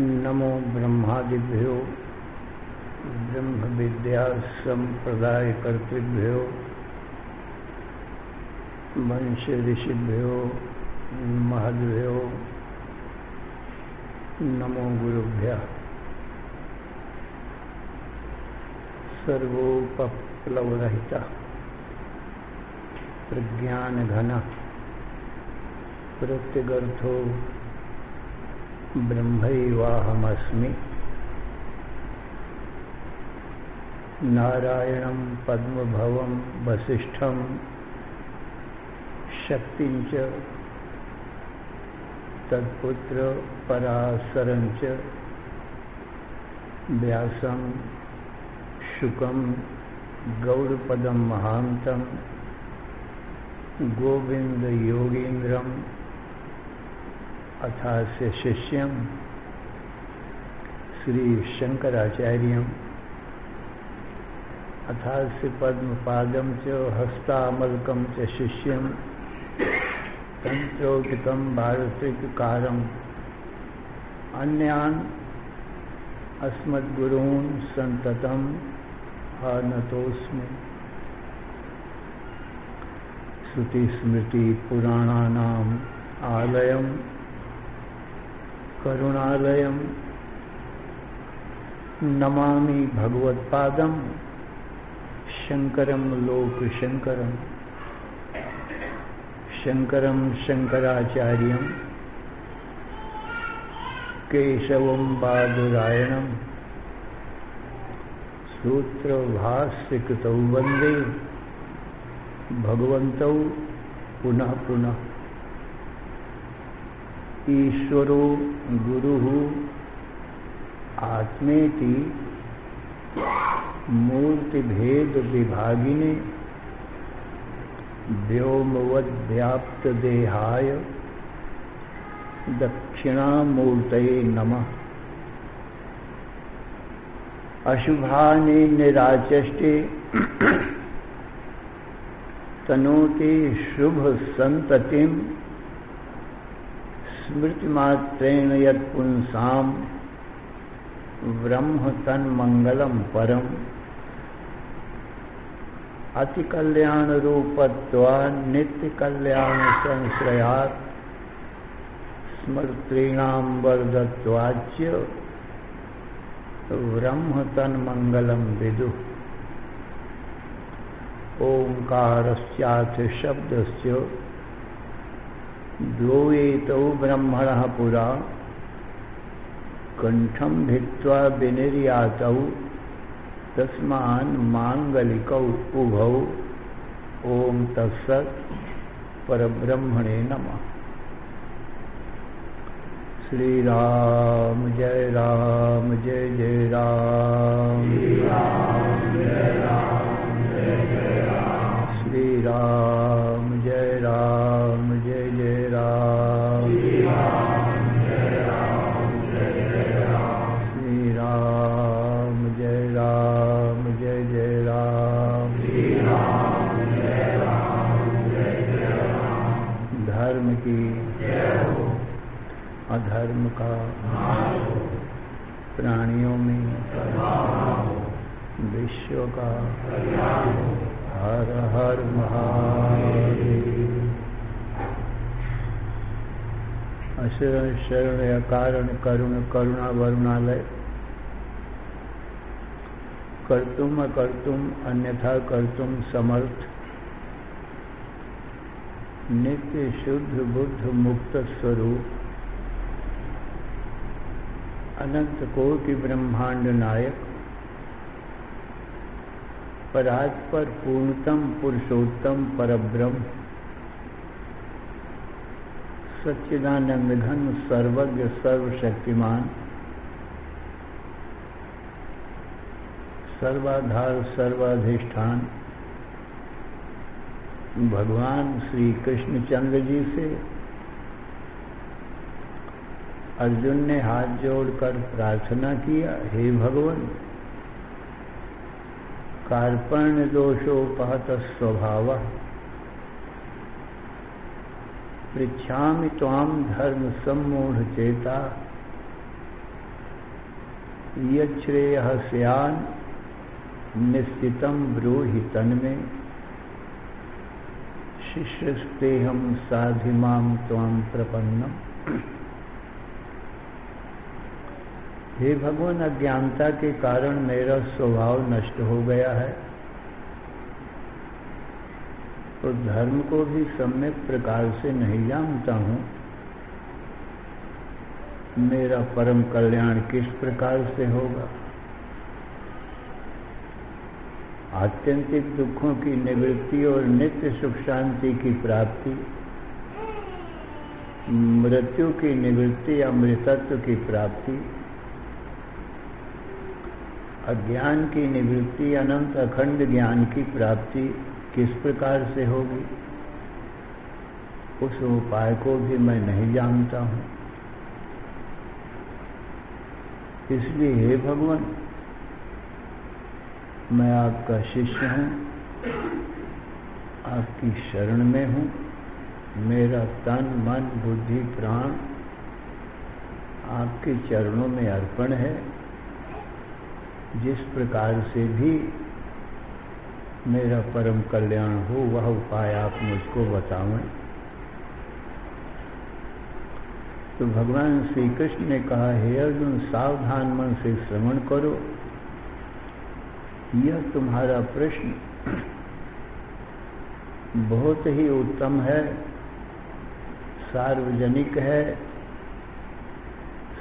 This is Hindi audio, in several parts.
नमो ब्रह्मादिभ्यो ब्रह्म विद्या संप्रदाय कर्तृभ्यो वंश ऋषिभ्यो महद्भ्यो नमो गुरुभ्यः। सर्वोपप्लवरहितः प्रज्ञानघनः प्रत्यगर्थो ब्रह्मैवाहमस्मि। नारायणं पद्मभवं वसिष्ठं शक्तिं च तत्पुत्र पराशरं च व्यासं शुकं गौड़पदं महान्तं गोविंद योगीन्द्रं अथास्य शिष्यं श्री शंकराचार्यं अथास्य पद्मपादं च हस्तामलकं च शिष्यं तंत्रौकिकं भारतीकारं अन्यान् अस्मद्गुरून् सन्ततं आनतोऽस्मि। श्रुतिस्मृतिपुराणानाम् आलयं करुणालयं नमामि भगवत्पादं शंकरं लोकशंकरं। शंकरं शंकराचार्यं केशवं बादरायणं सूत्रभाष्यकृतौ वन्दे भगवन्तौ पुनः पुनः। ईश्वरो गुरुः आत्मेति मूर्तिभेद विभागिने व्योमवद्व्याप्तदेहाय दक्षिणामूर्तये नमः। अशुभानि निराचष्टे तनोति शुभ संततिं स्मृतिमात्रेण यत्पुंसां ब्रह्म तन्मंगलं परम्। अतिकल्याण रूपत्वात् नित्य कल्याण संश्रयात् स्मृतीनां वर्धत्वाच्च ब्रह्म तन्मंगलं विदुः। ओंकारस्याथ शब्दस्य द्वैतौ ब्रह्मणः पुरा कंठं भित्त्वा विनिर्यातौ तस्मान् मांगलिकौ उभौ। ओम तत्सत् परब्रह्मणे नमः। श्री राम जय जय राम। श्री राम जय जय राम। श्री राम जय जय राम। श्री राम जय जय राम। श्री राम जय जय राम। श्री राम जय राम। धर्म की अधर्म का प्राणियों में विश्व का हर हर महादेव। अशरण शरण कारण करुण करुणा वरुणालय कर्तुम अकर्तुम अन्यथा कर्तुम समर्थ नित्य शुद्ध बुद्ध मुक्त स्वरूप अनंत कोटि ब्रह्मांड नायक परात्पर पूर्णतम पुरुषोत्तम परब्रह्म सच्चिदानंद घन सर्वज्ञ सर्वशक्तिमान सर्वाधार सर्वाधिष्ठान भगवान श्री कृष्णचंद्र जी से अर्जुन ने हाथ जोड़कर प्रार्थना किया, हे भगवान, कार्पण्य दोषोपहत स्वभाव पृच्छामि त्वां धर्म सम्मूढ़ चेता यच्छ्रेयः स्यान् निश्चितं ब्रूहि तन्मे शिष्यस्तेहं साधिमां त्वां प्रपन्नम्। हे भगवान, अज्ञानता के कारण मेरा स्वभाव नष्ट हो गया है तो धर्म को भी सम्यक प्रकार से नहीं जानता हूं। मेरा परम कल्याण किस प्रकार से होगा? आत्यंतिक दुखों की निवृत्ति और नित्य सुख शांति की प्राप्ति, मृत्यु की निवृत्ति, अमृतत्व की प्राप्ति, अज्ञान की निवृत्ति, अनंत अखंड ज्ञान की प्राप्ति किस प्रकार से होगी? उस उपाय को भी मैं नहीं जानता हूं। इसलिए हे भगवान, मैं आपका शिष्य हूं, आपकी शरण में हूं। मेरा तन मन बुद्धि प्राण आपके चरणों में अर्पण है। जिस प्रकार से भी मेरा परम कल्याण हो वह उपाय आप मुझको बताएं। तो भगवान श्री कृष्ण ने कहा, हे अर्जुन, सावधान मन से श्रवण करो। यह तुम्हारा प्रश्न बहुत ही उत्तम है, सार्वजनिक है।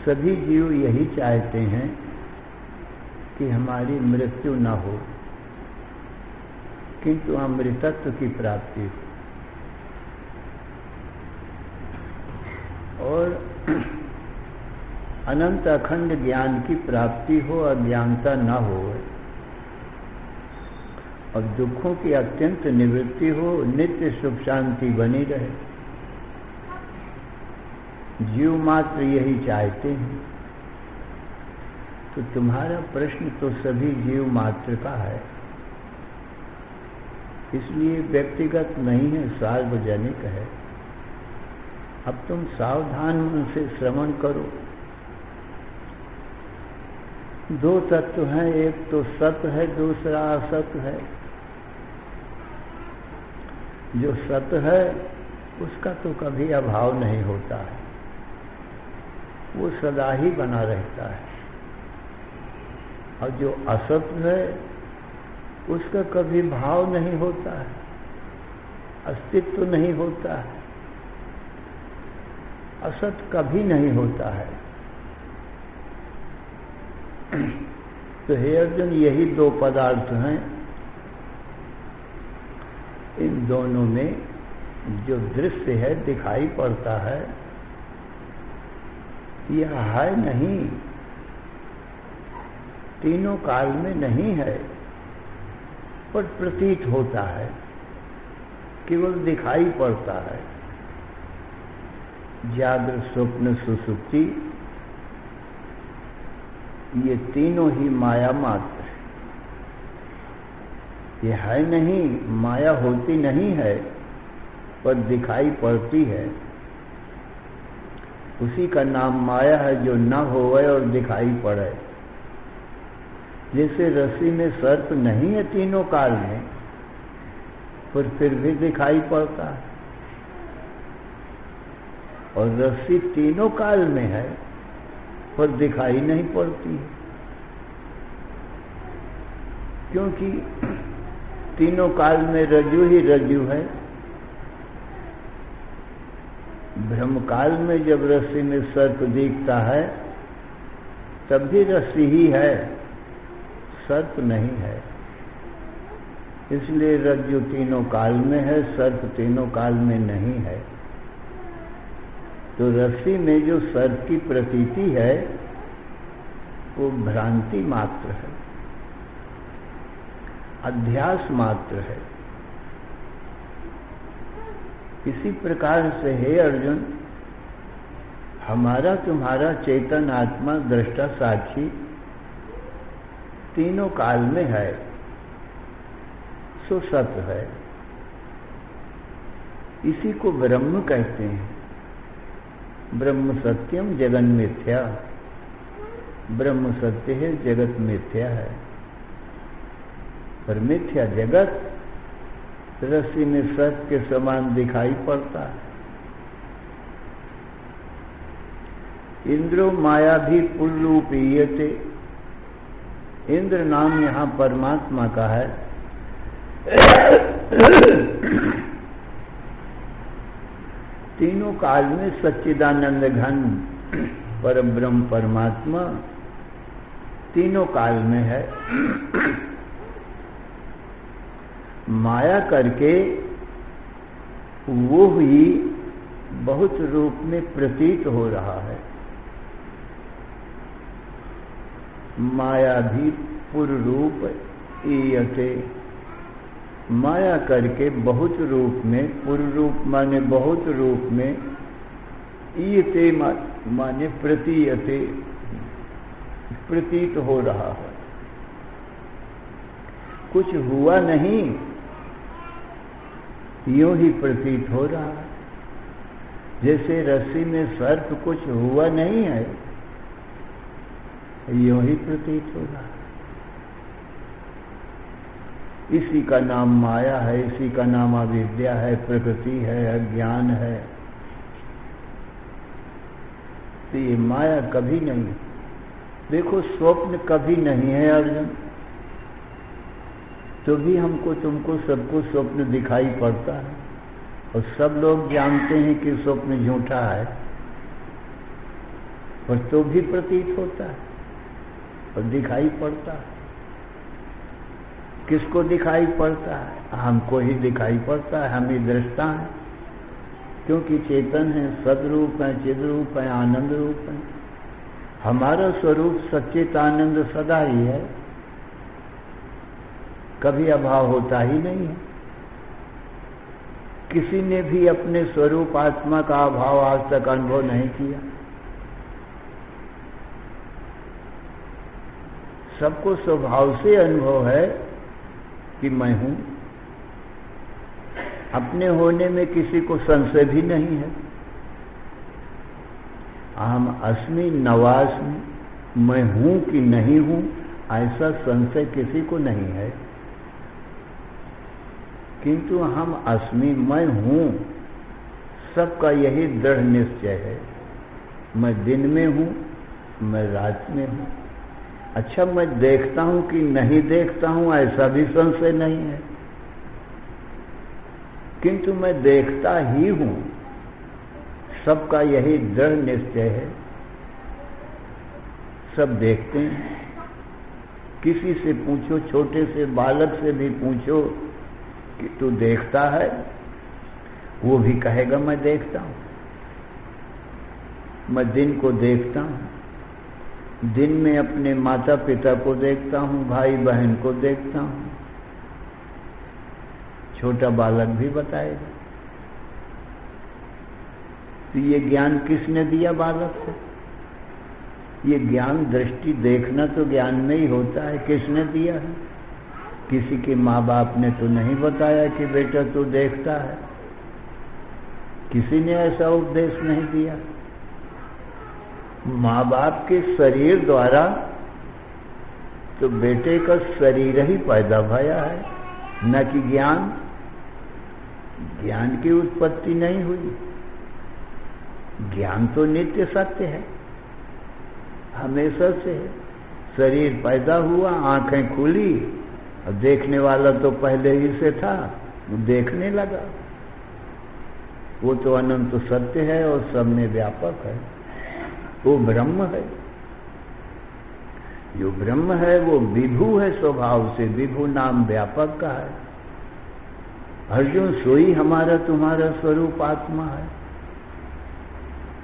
सभी जीव यही चाहते हैं कि हमारी मृत्यु न हो, किंतु अमृतत्व की प्राप्ति हो और अनंत अखंड ज्ञान की प्राप्ति हो, अज्ञानता न हो और दुखों की अत्यंत निवृत्ति हो, नित्य सुख शांति बनी रहे। जीव मात्र यही चाहते हैं। तो तुम्हारा प्रश्न तो सभी जीव मात्र का है, इसलिए व्यक्तिगत नहीं है, सार्वजनिक है। अब तुम सावधान मन से श्रवण करो। दो तत्व हैं, एक तो सत है, दूसरा असत है। जो सत है उसका तो कभी अभाव नहीं होता है, वो सदा ही बना रहता है। और जो असत है उसका कभी भाव नहीं होता है, अस्तित्व नहीं होता है, असत कभी नहीं होता है। तो हे अर्जुन, यही दो पदार्थ हैं। इन दोनों में जो दृश्य है, दिखाई पड़ता है, यह है नहीं, तीनों काल में नहीं है, पर प्रतीत होता है, केवल दिखाई पड़ता है। जागृत स्वप्न सुषुप्ति ये तीनों ही माया मात्र है। ये है नहीं, माया होती नहीं है, पर दिखाई पड़ती है। उसी का नाम माया है जो न होवे और दिखाई पड़े। जैसे रस्सी में सर्प नहीं है तीनों काल में, पर फिर भी दिखाई पड़ता है, और रस्सी तीनों काल में है पर दिखाई नहीं पड़ती, क्योंकि तीनों काल में रज्जु ही रज्जु है। ब्रह्म काल में जब रस्सी में सर्प दिखता है तब भी रस्सी ही है, सर्प नहीं है। इसलिए रज्जु तीनों काल में है, सर्प तीनों काल में नहीं है। तो रस्सी में जो सर्प की प्रतीति है वो भ्रांति मात्र है। अध्यास मात्र है। इसी प्रकार से हे अर्जुन, हमारा तुम्हारा चेतन आत्मा दृष्टा साक्षी तीनों काल में है, सो सत्य है। इसी को ब्रह्म कहते हैं। ब्रह्म सत्यम जगन मिथ्या। ब्रह्म सत्य है, जगत मिथ्या है। पर मिथ्या जगत रस्सी में सर्प के समान दिखाई पड़ता है। इंद्रो माया भी पुल्लूपीयते। इंद्र नाम यहां परमात्मा का है। तीनों काल में सच्चिदानंद घन परम ब्रह्म परमात्मा तीनों काल में है। माया करके वो ही बहुत रूप में प्रतीत हो रहा है। माया भी पुररूप ईयते। माया करके बहुत रूप में, पुररूप माने बहुत रूप में, ईयते माने प्रतीयते, प्रतीत हो रहा है। कुछ हुआ नहीं, यूं ही प्रतीत हो रहा है। जैसे रस्सी में सर्प कुछ हुआ नहीं है, यूं ही प्रतीत हो रहा है। इसी का नाम माया है, इसी का नाम अविद्या है, प्रकृति है, अज्ञान है। तो ये माया कभी नहीं। देखो स्वप्न कभी नहीं है अर्जुन, तो भी हमको तुमको सबको स्वप्न दिखाई पड़ता है, और सब लोग जानते हैं कि स्वप्न झूठा है, और तो भी प्रतीत होता है और दिखाई पड़ता है। किसको दिखाई पड़ता है? हमको ही दिखाई पड़ता है, हम ही दृष्टा हैं, क्योंकि चेतन है, सदरूप है, चिद्रूप है, आनंद रूप है। हमारा स्वरूप सच्चित आनंद सदा ही है, कभी अभाव होता ही नहीं है। किसी ने भी अपने स्वरूप आत्मा का अभाव आज तक अनुभव नहीं किया। सबको स्वभाव से अनुभव है कि मैं हूं। अपने होने में किसी को संशय भी नहीं है। अहम अस्मि नवास्मि, मैं हूं कि नहीं हूं, ऐसा संशय किसी को नहीं है। किंतु हम अस्मि, मैं हूं, सबका यही दृढ़ निश्चय है। मैं दिन में हूं, मैं रात में हूं। अच्छा, मैं देखता हूं कि नहीं देखता हूं, ऐसा भी संशय नहीं है, किंतु मैं देखता ही हूं, सबका यही दृढ़ निश्चय है। सब देखते हैं। किसी से पूछो, छोटे से बालक से भी पूछो कि तू देखता है, वो भी कहेगा मैं देखता हूं। मैं दिन को देखता हूं, दिन में अपने माता पिता को देखता हूं, भाई बहन को देखता हूं। छोटा बालक भी बताएगा। तो ये ज्ञान किसने दिया बालक को? ये ज्ञान दृष्टि देखना तो ज्ञान में ही होता है। किसने दिया है? किसी के माँ बाप ने तो नहीं बताया कि बेटा तू देखता है। किसी ने ऐसा उपदेश नहीं दिया। माँ बाप के शरीर द्वारा तो बेटे का शरीर ही पैदा भया है, न कि ज्ञान। ज्ञान की उत्पत्ति नहीं हुई। ज्ञान तो नित्य सत्य है, हमेशा से है। शरीर पैदा हुआ, आंखें खुली, और देखने वाला तो पहले ही से था, वो देखने लगा। वो तो अनंत सत्य है और सब में व्यापक है। वो ब्रह्म है। जो ब्रह्म है वो विभु है स्वभाव से। विभु नाम व्यापक का है। अर्जुन, सोई हमारा तुम्हारा स्वरूप आत्मा है।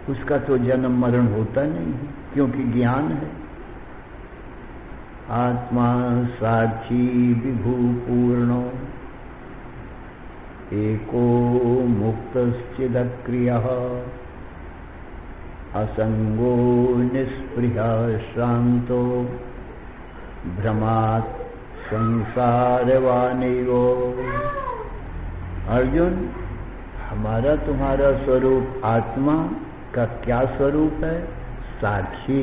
उसका तो जन्म मरण होता नहीं है, क्योंकि ज्ञान है। आत्मा साक्षी विभु पूर्णो एको मुक्तश्चिदक्रियः असंगो निष्पृहः शांतो भ्रमात् संसारवानिगो। अर्जुन, हमारा तुम्हारा स्वरूप आत्मा का क्या स्वरूप है? साक्षी,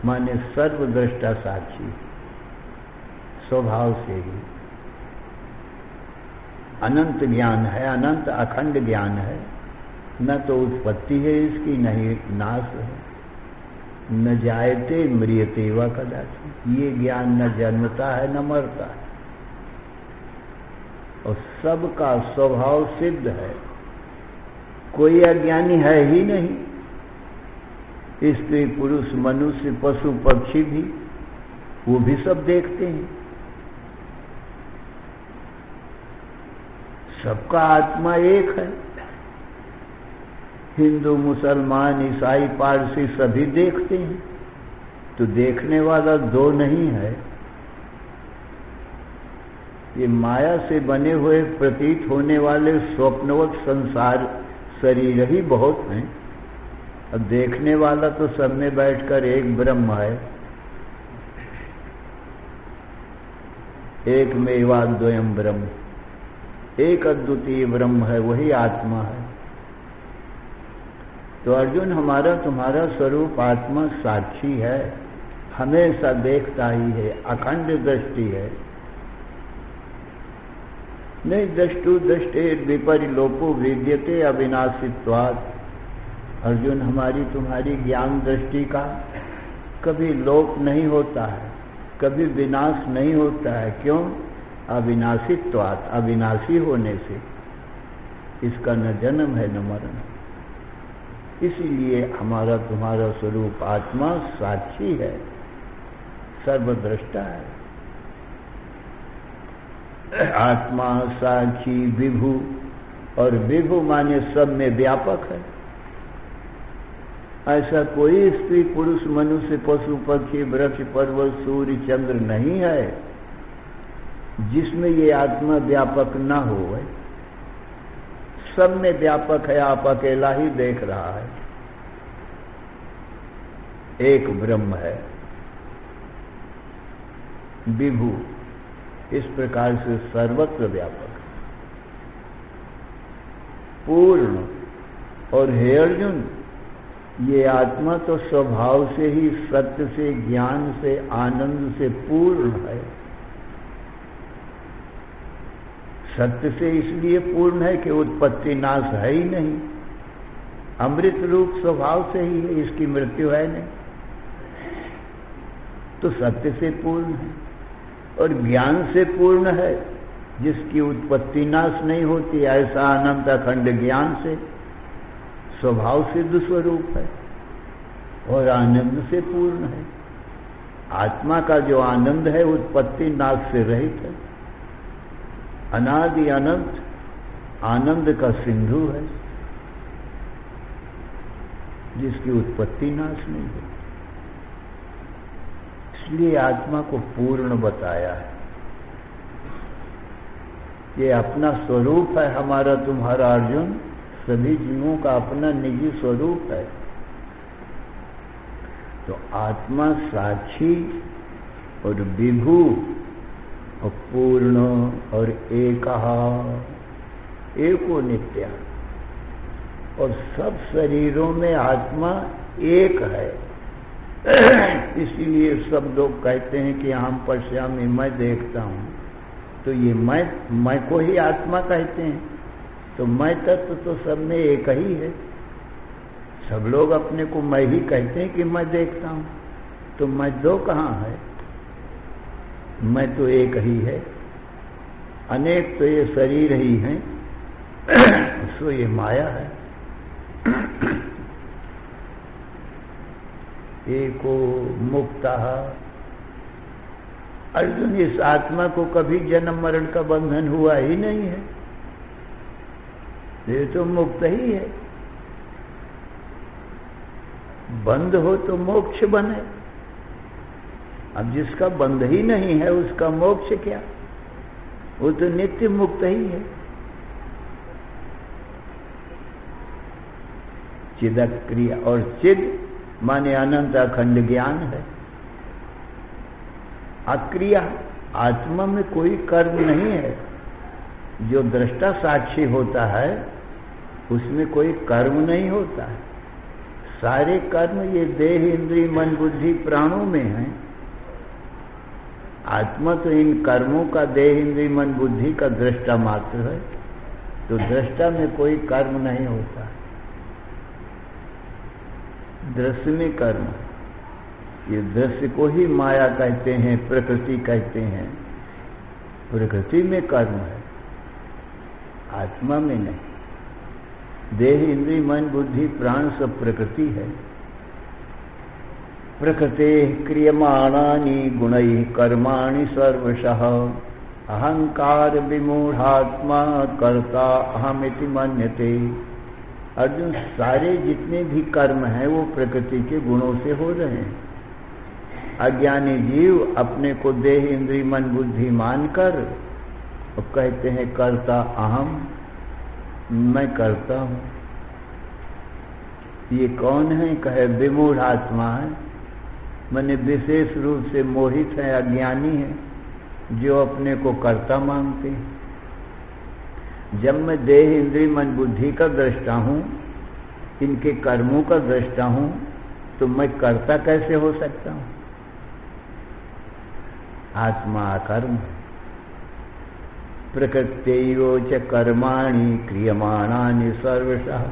माने सर्वद्रष्टा साक्षी, स्वभाव से ही अनंत ज्ञान है, अनंत अखंड ज्ञान है। न तो उत्पत्ति है इसकी, न ही नाश है। न जायते म्रियते व कदाचित, ये ज्ञान न जन्मता है न मरता है, और सबका स्वभाव सिद्ध है। कोई अज्ञानी है ही नहीं। स्त्री पुरुष मनुष्य पशु पक्षी भी, वो भी सब देखते हैं। सबका आत्मा एक है। हिंदू मुसलमान ईसाई पारसी सभी देखते हैं, तो देखने वाला दो नहीं है। ये माया से बने हुए प्रतीत होने वाले स्वप्नवत संसार शरीर ही बहुत हैं। अब देखने वाला तो सब में बैठकर एक ब्रह्म है, एक मेवाद्वयम ब्रह्म, एक अद्वितीय ब्रह्म है, वही आत्मा है। तो अर्जुन, हमारा तुम्हारा स्वरूप आत्मा साक्षी है, हमेशा देखता ही है, अखंड दृष्टि है। नहीं दृष्टु दृष्टे विपरिलोपो विद्यते अविनाशित्वात्। अर्जुन, हमारी तुम्हारी ज्ञान दृष्टि का कभी लोप नहीं होता है, कभी विनाश नहीं होता है। क्यों? अविनाशित्वात्, अविनाशी होने से। इसका न जन्म है न मरण। इसीलिए हमारा तुम्हारा स्वरूप आत्मा साक्षी है, सर्वद्रष्टा है। आत्मा साक्षी विभु, और विभु माने सब में व्यापक है। ऐसा कोई स्त्री पुरुष मनुष्य पशु पक्षी वृक्ष पर्वत सूर्य चंद्र नहीं है जिसमें ये आत्मा व्यापक न हो। सब में व्यापक है, आप अकेला ही देख रहा है। एक ब्रह्म है, विभु, इस प्रकार से सर्वत्र व्यापक, पूर्ण। और हे अर्जुन, ये आत्मा तो स्वभाव से ही सत्य से, ज्ञान से, आनंद से पूर्ण है। सत्य से इसलिए पूर्ण है कि उत्पत्ति नाश है ही नहीं, अमृत रूप स्वभाव से ही है, इसकी मृत्यु है नहीं, तो सत्य से पूर्ण है। और ज्ञान से पूर्ण है, जिसकी उत्पत्ति नाश नहीं होती, ऐसा अनंत अखंड ज्ञान से स्वभाव सिद्ध स्वरूप है, और आनंद से पूर्ण है। आत्मा का जो आनंद है उत्पत्ति नाश से रहित है, अनादि अनंत आनंद का सिंधु है, जिसकी उत्पत्ति नाश नहीं है। इसलिए आत्मा को पूर्ण बताया है। ये अपना स्वरूप है हमारा तुम्हारा अर्जुन, सभी जीवों का अपना निजी स्वरूप है। तो आत्मा साक्षी और विभु और पूर्ण और एको नित्य, और सब शरीरों में आत्मा एक है। इसीलिए सब लोग कहते हैं कि हम पश्यामि, मैं देखता हूं, तो ये मैं को ही आत्मा कहते हैं। तो मैं तत्व तो सब में एक ही है। सब लोग अपने को मैं ही कहते हैं कि मैं देखता हूं, तो मैं दो कहां है? मैं तो एक ही है, अनेक तो ये शरीर ही हैं, सो ये माया है। एको मुक्ता। अर्जुन, इस आत्मा को कभी जन्म मरण का बंधन हुआ ही नहीं है, ये तो मुक्त ही है। बंद हो तो मोक्ष बने, अब जिसका बंध ही नहीं है उसका मोक्ष क्या? वो तो नित्य मुक्त ही है। चिदक्रिया, और चिद माने अनंत अखंड ज्ञान है। अक्रिया, आत्मा में कोई कर्म नहीं है। जो दृष्टा साक्षी होता है उसमें कोई कर्म नहीं होता है। सारे कर्म ये देह इंद्रिय मन बुद्धि प्राणों में हैं। आत्मा तो इन कर्मों का देह इंद्रिय मन बुद्धि का दृष्टा मात्र है। तो दृष्टा में कोई कर्म नहीं होता। दृश्य में कर्म, ये दृश्य को ही माया कहते हैं, प्रकृति कहते हैं। प्रकृति में कर्म है, आत्मा में नहीं। देह इंद्रिय मन बुद्धि प्राण सब प्रकृति है। प्रकृते क्रियमाणानि गुणैः कर्माणि सर्वशः अहंकार विमूढ़ात्मा कर्ता अहमिति मन्यते। अर्जुन, सारे जितने भी कर्म हैं वो प्रकृति के गुणों से हो रहे हैं। अज्ञानी जीव अपने को देह इंद्रिय मन बुद्धि मानकर और कहते हैं कर्ता अहम, मैं करता हूं। ये कौन है? कहे विमूढ़ आत्मा है, माने विशेष रूप से मोहित है, अज्ञानी है, जो अपने को कर्ता मानते हैं। जब मैं देह इंद्रिय मन बुद्धि का दृष्टा हूं, इनके कर्मों का दृष्टा हूं, तो मैं कर्ता कैसे हो सकता हूं? आत्मा अकर्म। प्रकृत्यैव च कर्माणि क्रियमाणानि सर्वशः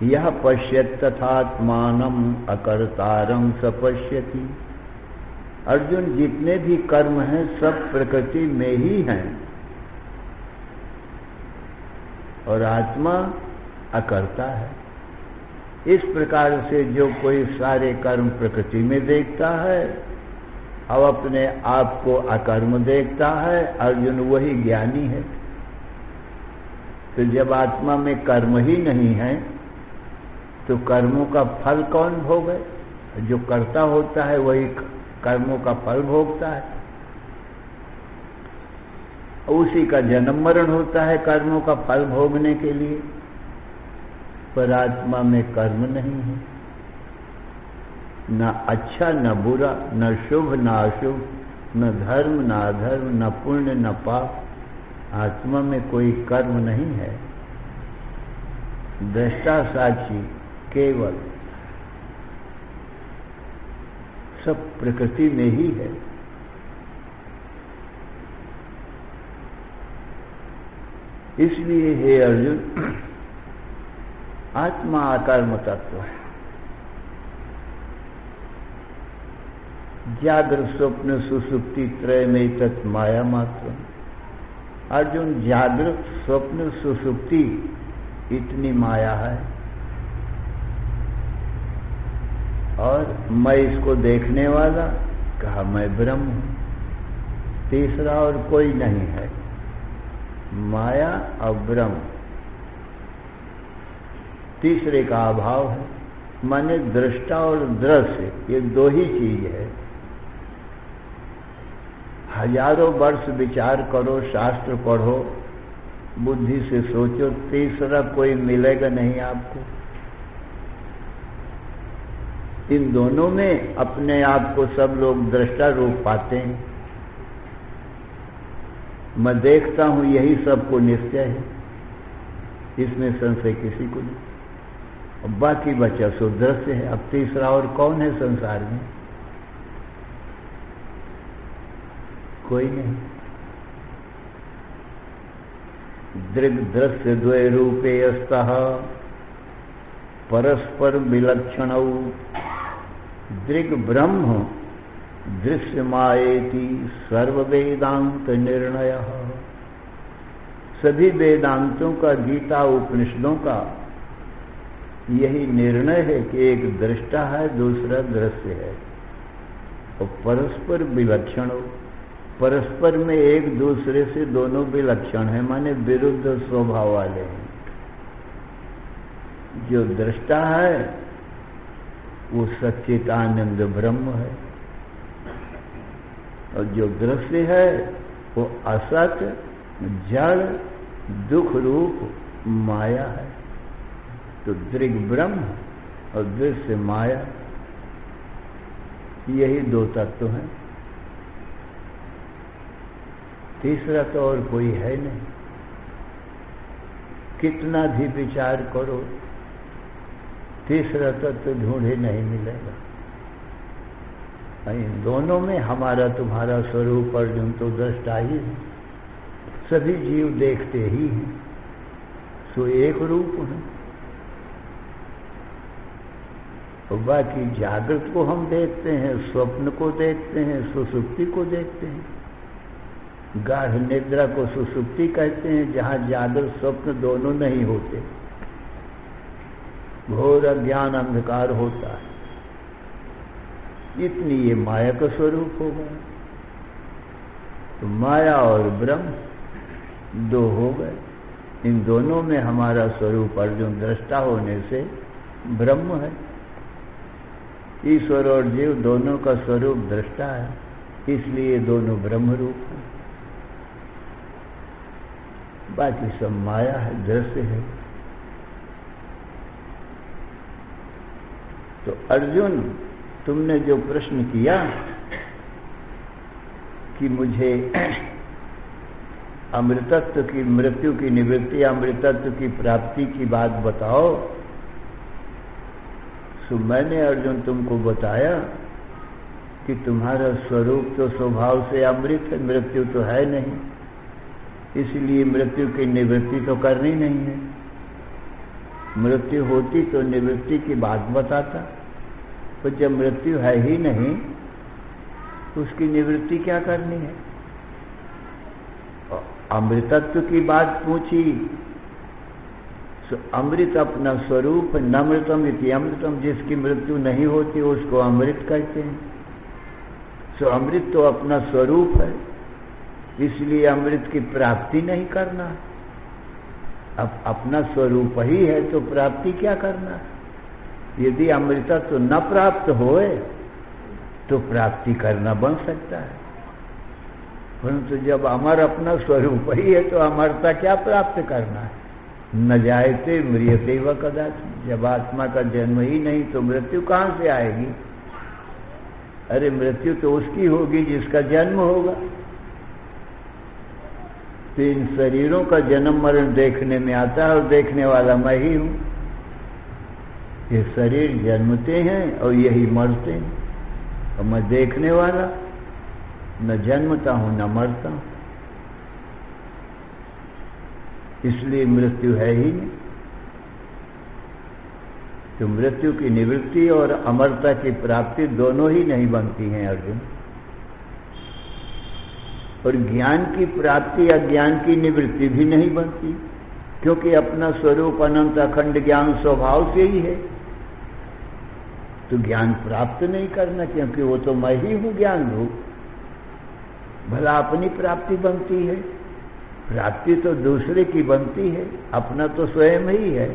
यः पश्यत् तथात्मानम् अकर्तारं स पश्यति। अर्जुन, जितने भी कर्म हैं सब प्रकृति में ही हैं और आत्मा अकर्ता है। इस प्रकार से जो कोई सारे कर्म प्रकृति में देखता है अब अपने आप को अकर्म देखता है, अर्जुन वही ज्ञानी है। तो जब आत्मा में कर्म ही नहीं है तो कर्मों का फल कौन भोगे? जो कर्ता होता है वही कर्मों का फल भोगता है। उसी का जन्म मरण होता है कर्मों का फल भोगने के लिए। पर आत्मा में कर्म नहीं है, न अच्छा न बुरा, न शुभ न अशुभ, न धर्म न अधर्म, न पुण्य न पाप। आत्मा में कोई कर्म नहीं है। दृष्टा साक्षी केवल सब प्रकृति में ही है। इसलिए हे अर्जुन, आत्मा अकर्म तत्व है। जागृत स्वप्न सुसुप्ति त्रय में तत् माया मात्र। अर्जुन, जागृत स्वप्न सुसुप्ति इतनी माया है और मैं इसको देखने वाला, कहा मैं ब्रह्म हूं। तीसरा और कोई नहीं है, माया और ब्रह्म। तीसरे का अभाव है, माने दृष्टा और दृश्य ये दो ही चीज है। हजारों वर्ष विचार करो, शास्त्र पढ़ो, बुद्धि से सोचो, तीसरा कोई मिलेगा नहीं आपको। इन दोनों में अपने आप को सब लोग दृष्टा रूप पाते हैं। मैं देखता हूं यही सबको निश्चय है, इसमें संशय किसी को नहीं। अब बाकी बचा सो दृश्य है। अब तीसरा और कौन है संसार में? कोई नहीं। दृग दृश्य द्वय रूपे अस्तः परस्पर विलक्षणौ दृग ब्रह्म दृश्यमायेति सर्व वेदांत निर्णय। सभी वेदांतों का, गीता उपनिषदों का यही निर्णय है कि एक दृष्टा है, दूसरा दृश्य है और परस्पर विलक्षण। परस्पर में एक दूसरे से दोनों विलक्षण है, माने विरुद्ध स्वभाव वाले हैं। जो दृष्टा है वो सच्चिदानंद ब्रह्म है और जो दृश्य है वो असत, जड़, दुख रूप माया है। तो दृग ब्रह्म और दृश्य माया, यही दो तत्व हैं। तीसरा तो और कोई है नहीं। कितना भी विचार करो, तीसरा तत्व ढूंढे नहीं मिलेगा। इन दोनों में हमारा तुम्हारा स्वरूप अर्जुन तो दृष्टा ही है। सभी जीव देखते ही हैं, सो एक रूप है। और बाकी जागृत को हम देखते हैं, स्वप्न को देखते हैं, सुसुप्ति को देखते हैं। गाढ़ निद्रा को सुसुप्ति कहते हैं, जहां जागृत स्वप्न दोनों नहीं होते, घोर अज्ञान अंधकार होता है। इतनी ये माया का स्वरूप होगा। तो माया और ब्रह्म दो हो गए। इन दोनों में हमारा स्वरूप अर्जुन दृष्टा होने से ब्रह्म है। ईश्वर और जीव दोनों का स्वरूप दृष्टा है, इसलिए दोनों ब्रह्म रूप है। बाकी सब माया है, दृश्य है। तो अर्जुन, तुमने जो प्रश्न किया कि मुझे अमृतत्व की, मृत्यु की निवृत्ति, अमृतत्व की प्राप्ति की बात बताओ, सो मैंने अर्जुन तुमको बताया कि तुम्हारा स्वरूप तो स्वभाव से अमृत है, मृत्यु तो है नहीं, इसलिए मृत्यु की निवृत्ति तो करनी नहीं है। मृत्यु होती तो निवृत्ति की बात बताता, तो जब मृत्यु है ही नहीं तो उसकी निवृत्ति क्या करनी है। अमृतत्व की बात पूछी, सो अमृत अपना स्वरूप, नमृतम इति अमृतम, जिसकी मृत्यु नहीं होती उसको अमृत कहते हैं। सो अमृत तो अपना स्वरूप है, इसलिए अमृत की प्राप्ति नहीं करना। अब अपना स्वरूप ही है तो प्राप्ति क्या करना। यदि अमृतत्व न प्राप्त होए तो प्राप्ति करना बन सकता है, परंतु जब अमर अपना स्वरूप ही है तो अमरता क्या प्राप्त करना है। न जायते म्रियते व कदाचित्, जब आत्मा का जन्म ही नहीं तो मृत्यु कहां से आएगी। अरे मृत्यु तो उसकी होगी जिसका जन्म होगा। तो इन शरीरों का जन्म मरण देखने में आता है और देखने वाला मैं ही हूं। ये शरीर जन्मते हैं और यही मरते हैं, और मैं देखने वाला, न जन्मता हूं न मरता हूं, इसलिए मृत्यु है ही नहीं। तो मृत्यु की निवृत्ति और अमरता की प्राप्ति दोनों ही नहीं बनती हैं अर्जुन। और ज्ञान की प्राप्ति अज्ञान की निवृत्ति भी नहीं बनती, क्योंकि अपना स्वरूप अनंत अखंड ज्ञान स्वभाव से ही है। तो ज्ञान प्राप्त नहीं करना, क्योंकि वो तो मैं ही हूं ज्ञान रूप। भला अपनी प्राप्ति बनती है, प्राप्ति तो दूसरे की बनती है, अपना तो स्वयं ही है।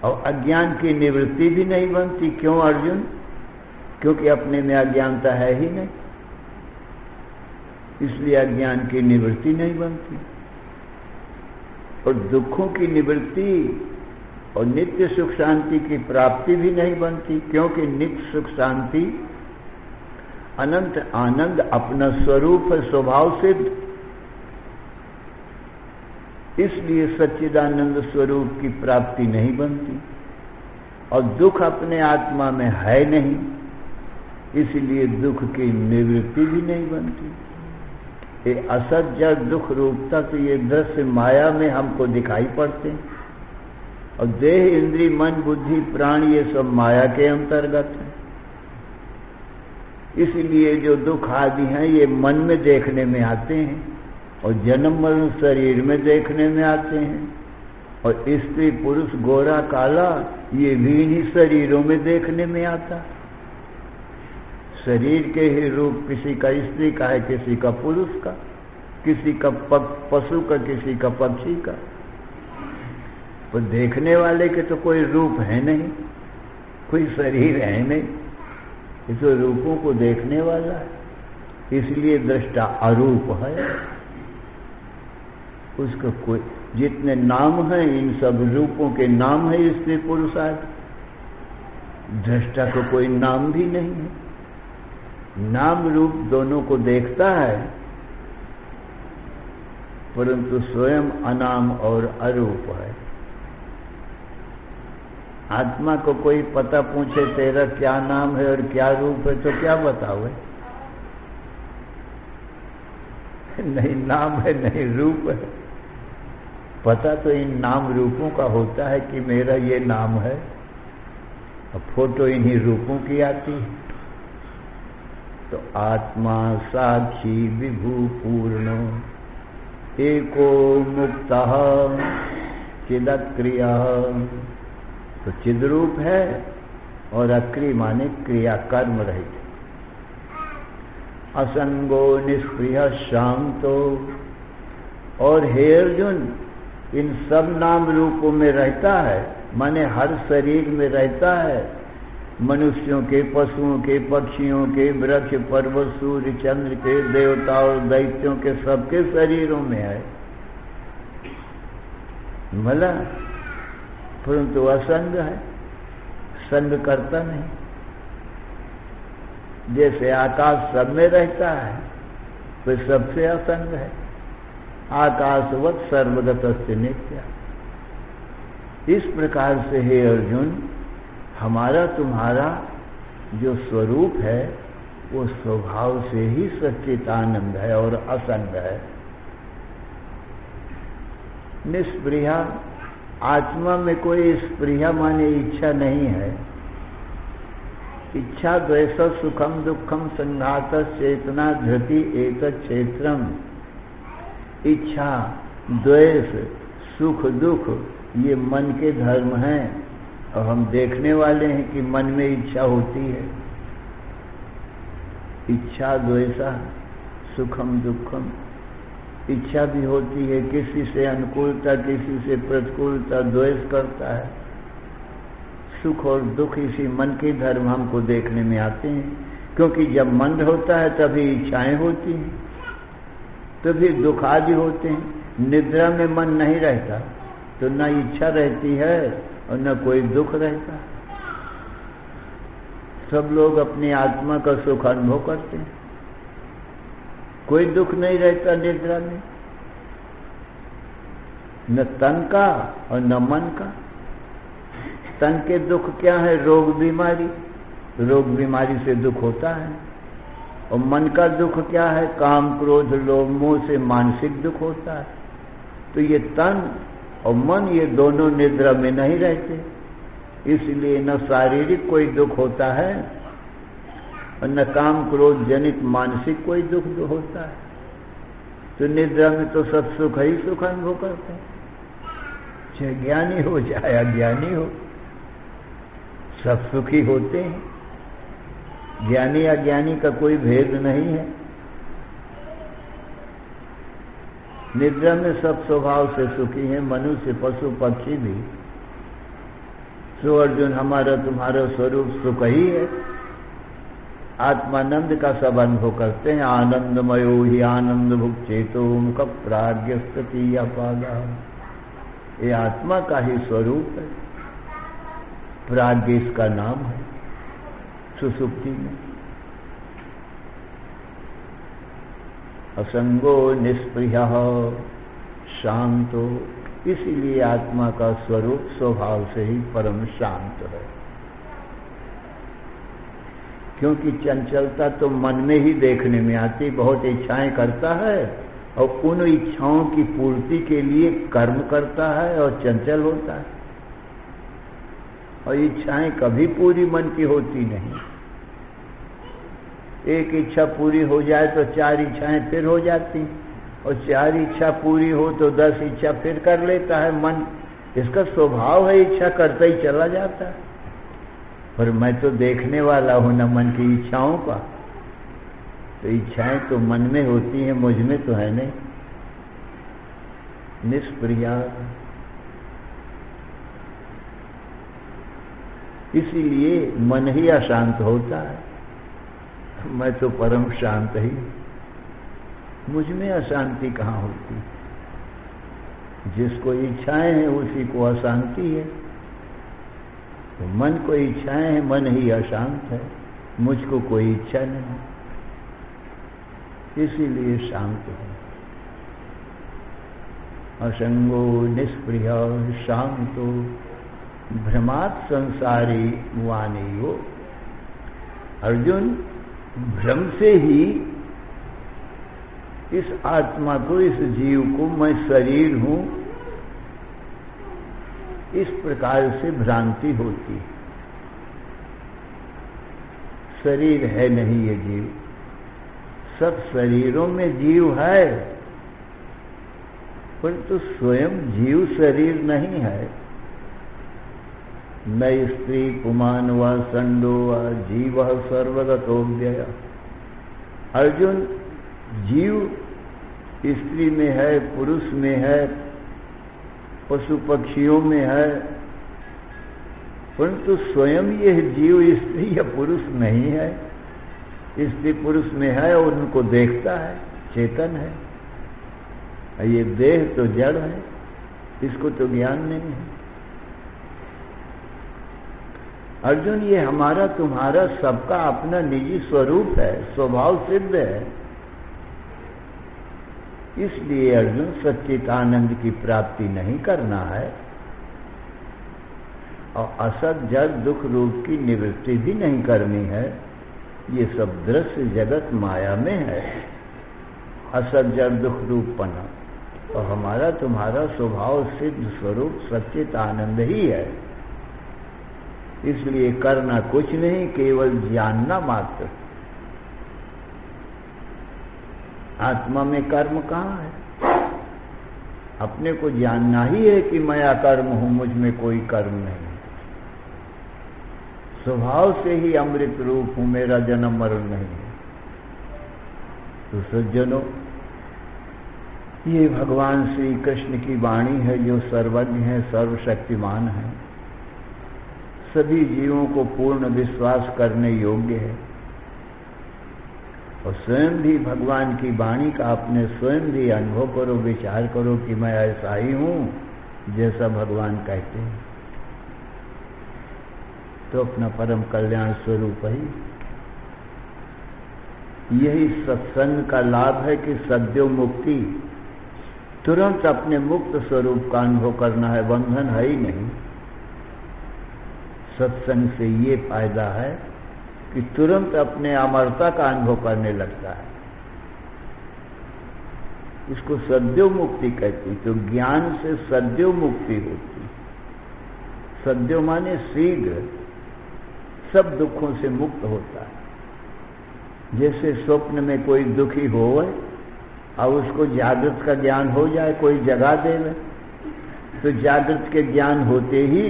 और अज्ञान की निवृत्ति भी नहीं बनती। क्यों अर्जुन? क्योंकि अपने में अज्ञानता है ही नहीं, इसलिए अज्ञान की निवृत्ति नहीं बनती। और दुखों की निवृत्ति और नित्य सुख शांति की प्राप्ति भी नहीं बनती, क्योंकि नित्य सुख शांति अनंत आनंद अपना स्वरूप है, स्वभाव सिद्ध। इसलिए सच्चिदानंद स्वरूप की प्राप्ति नहीं बनती। और दुख अपने आत्मा में है नहीं, इसलिए दुख की निवृत्ति भी नहीं बनती। ये असत जड़ दुख रूपता तो ये दृश्य माया में हमको दिखाई पड़ते हैं। और देह इंद्री मन बुद्धि प्राण ये सब माया के अंतर्गत है। इसलिए जो दुख आदि हैं ये मन में देखने में आते हैं, और जन्म मरण शरीर में देखने में आते हैं। और स्त्री पुरुष गोरा काला ये भी इन्हीं शरीरों में देखने में आता। शरीर के ही रूप किसी का स्त्री का है, किसी का पुरुष का, किसी का पशु का, किसी का पक्षी का। तो देखने वाले के तो कोई रूप है नहीं, कोई शरीर है नहीं, ये तो रूपों को देखने वाला है, इसलिए दृष्टा अरूप है। उसका कोई जितने नाम हैं इन सब रूपों के नाम है स्त्री पुरुष आदि, दृष्टा को कोई नाम भी नहीं है। नाम रूप दोनों को देखता है, परंतु स्वयं अनाम और अरूप है। आत्मा को कोई पता पूछे तेरा क्या नाम है और क्या रूप है तो क्या बताओगे? नहीं नाम है नहीं रूप है। पता तो इन नाम रूपों का होता है कि मेरा ये नाम है, और फोटो इन्हीं रूपों की आती है। तो आत्मा साक्षी विभू पूर्ण एको मुक्तः चिदक्रिया, तो चिद्रूप है और अक्रिय माने क्रिया कर्म रहित। असंगो निष्प्रिय शांतो, और हे अर्जुन इन सब नाम रूपों में रहता है, माने हर शरीर में रहता है। मनुष्यों के, पशुओं के, पक्षियों के, वृक्ष पर्वत सूर्य चंद्र के, देवताओं दैत्यों के, सबके शरीरों में है भला, परंतु असंग है, संग करता नहीं। जैसे आकाश सब में रहता है तो सबसे असंग है। आकाशवत सर्वगतस्य नित्य। इस प्रकार से हे अर्जुन, हमारा तुम्हारा जो स्वरूप है वो स्वभाव से ही सच्चिदानंद है और असंग है। निष्प्रिया, आत्मा में कोई स्प्रिया माने इच्छा नहीं है। इच्छा द्वेष सुखम दुखम संघात चेतना धृति एतत् क्षेत्रम। इच्छा द्वेष सुख दुख ये मन के धर्म हैं, और हम देखने वाले हैं कि मन में इच्छा होती है। इच्छा द्वेषा सुखम दुखम, इच्छा भी होती है, किसी से अनुकूलता किसी से प्रतिकूलता, द्वेष करता है। सुख और दुख इसी मन के धर्म हमको देखने में आते हैं, क्योंकि जब मन होता है तभी इच्छाएं होती हैं, तभी दुख आदि होते हैं। निद्रा में मन नहीं रहता तो न इच्छा रहती है और न कोई दुख रहता। सब लोग अपनी आत्मा का सुख अनुभव करते हैं, कोई दुख नहीं रहता निद्रा में, न तन का और न मन का। तन के दुख क्या है? रोग बीमारी, रोग बीमारी से दुख होता है। और मन का दुख क्या है? काम क्रोध लोभ मोह से मानसिक दुख होता है। तो ये तन और मन ये दोनों निद्रा में नहीं रहते, इसलिए न शारीरिक कोई दुख होता है और न काम क्रोध जनित मानसिक कोई दुख होता है। तो निद्रा में तो सब सुख ही सुख अनुभव करते हैं, चाहे ज्ञानी हो चाहे अज्ञानी हो, सब सुखी होते हैं। ज्ञानी अज्ञानी का कोई भेद नहीं है। निद्रा में सब स्वभाव से सुखी हैं, मनुष्य पशु पक्षी भी। सो अर्जुन, हमारा तुम्हारा स्वरूप सुख ही है। आत्मानंद का सब अनुभव करते हैं। आनंदमयो ही आनंद भुक चेतो मुख प्राज्ञ स्थिति अपादा, ये आत्मा का ही स्वरूप है। प्राज्ञ इसका नाम है। सुसुप्ति में असंगो निष्प्रिय शांतो, इसीलिए आत्मा का स्वरूप स्वभाव से ही परम शांत है। क्योंकि चंचलता तो मन में ही देखने में आती, बहुत इच्छाएं करता है और उन इच्छाओं की पूर्ति के लिए कर्म करता है और चंचल होता है। और इच्छाएं कभी पूरी मन की होती नहीं। एक इच्छा पूरी हो जाए तो 4 इच्छाएं फिर हो जाती, और 4 इच्छा पूरी हो तो 10 इच्छा फिर कर लेता है मन। इसका स्वभाव है, इच्छा करता ही चला जाता है। पर मैं तो देखने वाला हूं न मन की इच्छाओं का, तो इच्छाएं तो मन में होती हैं, मुझ में तो है नहीं। निष्प्रिया, इसीलिए मन ही अशांत होता है। मैं तो परम शांत ही, मुझ में अशांति कहाँ होती? जिसको इच्छाएं हैं उसी को अशांति है। तो मन को इच्छाएं हैं, मन ही अशांत है। मुझको कोई इच्छा नहीं, इसीलिए शांत है। असंगो निष्प्रिय शांतो भ्रमात् संसारी वानियो। अर्जुन, भ्रम से ही इस आत्मा को, इस जीव को मैं शरीर हूं, इस प्रकार से भ्रांति होती है। शरीर है नहीं ये जीव, सब शरीरों में जीव है, परंतु स्वयं जीव शरीर नहीं है। न स्त्री पुमान व संडो व जीव सर्वगतो व्यय। अर्जुन, जीव स्त्री में है, पुरुष में है, पशु पक्षियों में है, परंतु स्वयं यह जीव स्त्री या पुरुष नहीं है। स्त्री पुरुष में है और उनको देखता है, चेतन है। ये देह तो जड़ है, इसको तो ज्ञान नहीं है। अर्जुन, ये हमारा तुम्हारा सबका अपना निजी स्वरूप है, स्वभाव सिद्ध है। इसलिए अर्जुन, सच्चिदानंद की प्राप्ति नहीं करना है और असत जड़ दुख रूप की निवृत्ति भी नहीं करनी है। ये सब दृश्य जगत माया में है, असत जड़ दुख रूपपना, और हमारा तुम्हारा स्वभाव सिद्ध स्वरूप सच्चिदानंद ही है। इसलिए करना कुछ नहीं, केवल जानना मात्र। आत्मा में कर्म कहाँ है? अपने को जानना ही है कि मैं अकर्म हूं, मुझ में कोई कर्म नहीं। स्वभाव से ही अमृत रूप हूं, मेरा जन्म मरण नहीं है। तो सज्जनों, ये भगवान श्री कृष्ण की वाणी है, जो सर्वज्ञ है, सर्वशक्तिमान है, सभी जीवों को पूर्ण विश्वास करने योग्य है। और स्वयं भी भगवान की वाणी का अपने स्वयं भी अनुभव करो, विचार करो कि मैं ऐसा ही हूं जैसा भगवान कहते हैं, तो अपना परम कल्याण स्वरूप ही। यही सत्संग का लाभ है कि सद्यो मुक्ति, तुरंत अपने मुक्त स्वरूप का अनुभव करना है, बंधन है ही नहीं। सत्संग से ये फायदा है कि तुरंत अपने अमरता का अनुभव करने लगता है। इसको सद्यो मुक्ति कहती। तो ज्ञान से सद्यो मुक्ति होती। सद्यो माने शीघ्र, सब दुखों से मुक्त होता है। जैसे स्वप्न में कोई दुखी हो और उसको जागृत का ज्ञान हो जाए, कोई जगा दे, तो जागृत के ज्ञान होते ही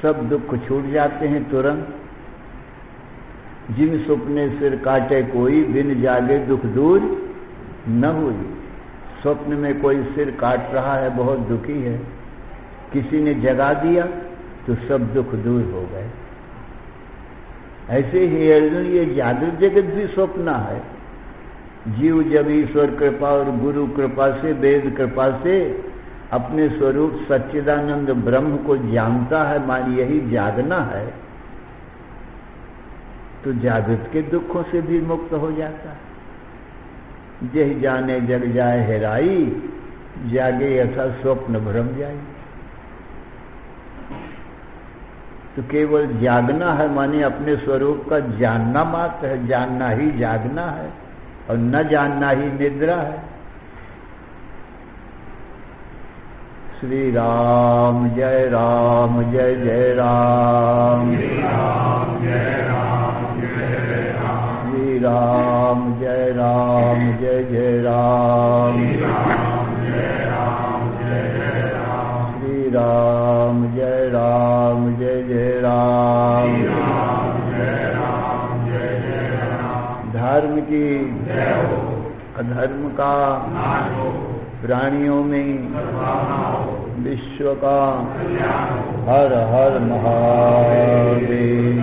सब दुख छूट जाते हैं तुरंत। जिन सुपने सिर काटे कोई, बिन जागे दुख दूर न हुई। स्वप्न में कोई सिर काट रहा है, बहुत दुखी है, किसी ने जगा दिया तो सब दुख दूर हो गए। ऐसे ही अर्जुन, ये जागृत जगत भी स्वप्न है। जीव जब ईश्वर कृपा और गुरु कृपा से, वेद कृपा से अपने स्वरूप सच्चिदानंद ब्रह्म को जानता है, मान यही जागना है, तो जागृत के दुखों से भी मुक्त हो जाता है। जय जाने जग जाए हेराई, जागे यथा स्वप्न भ्रम जाई। तो केवल जागना है, माने अपने स्वरूप का जानना मात्र है। जानना ही जागना है और न जानना ही निद्रा है। श्री राम जय राम, जय जय राम, श्री राम जय राम, जय राम, श्री राम जय राम, जय जय राम, श्री राम जय राम, जय जय राम, श्री राम जय राम, जय जय राम, श्री राम जय राम, जय जय राम। धर्म की जय हो, अधर्म का नाश हो, प्राणियों में विश्व का हर हर महादेव।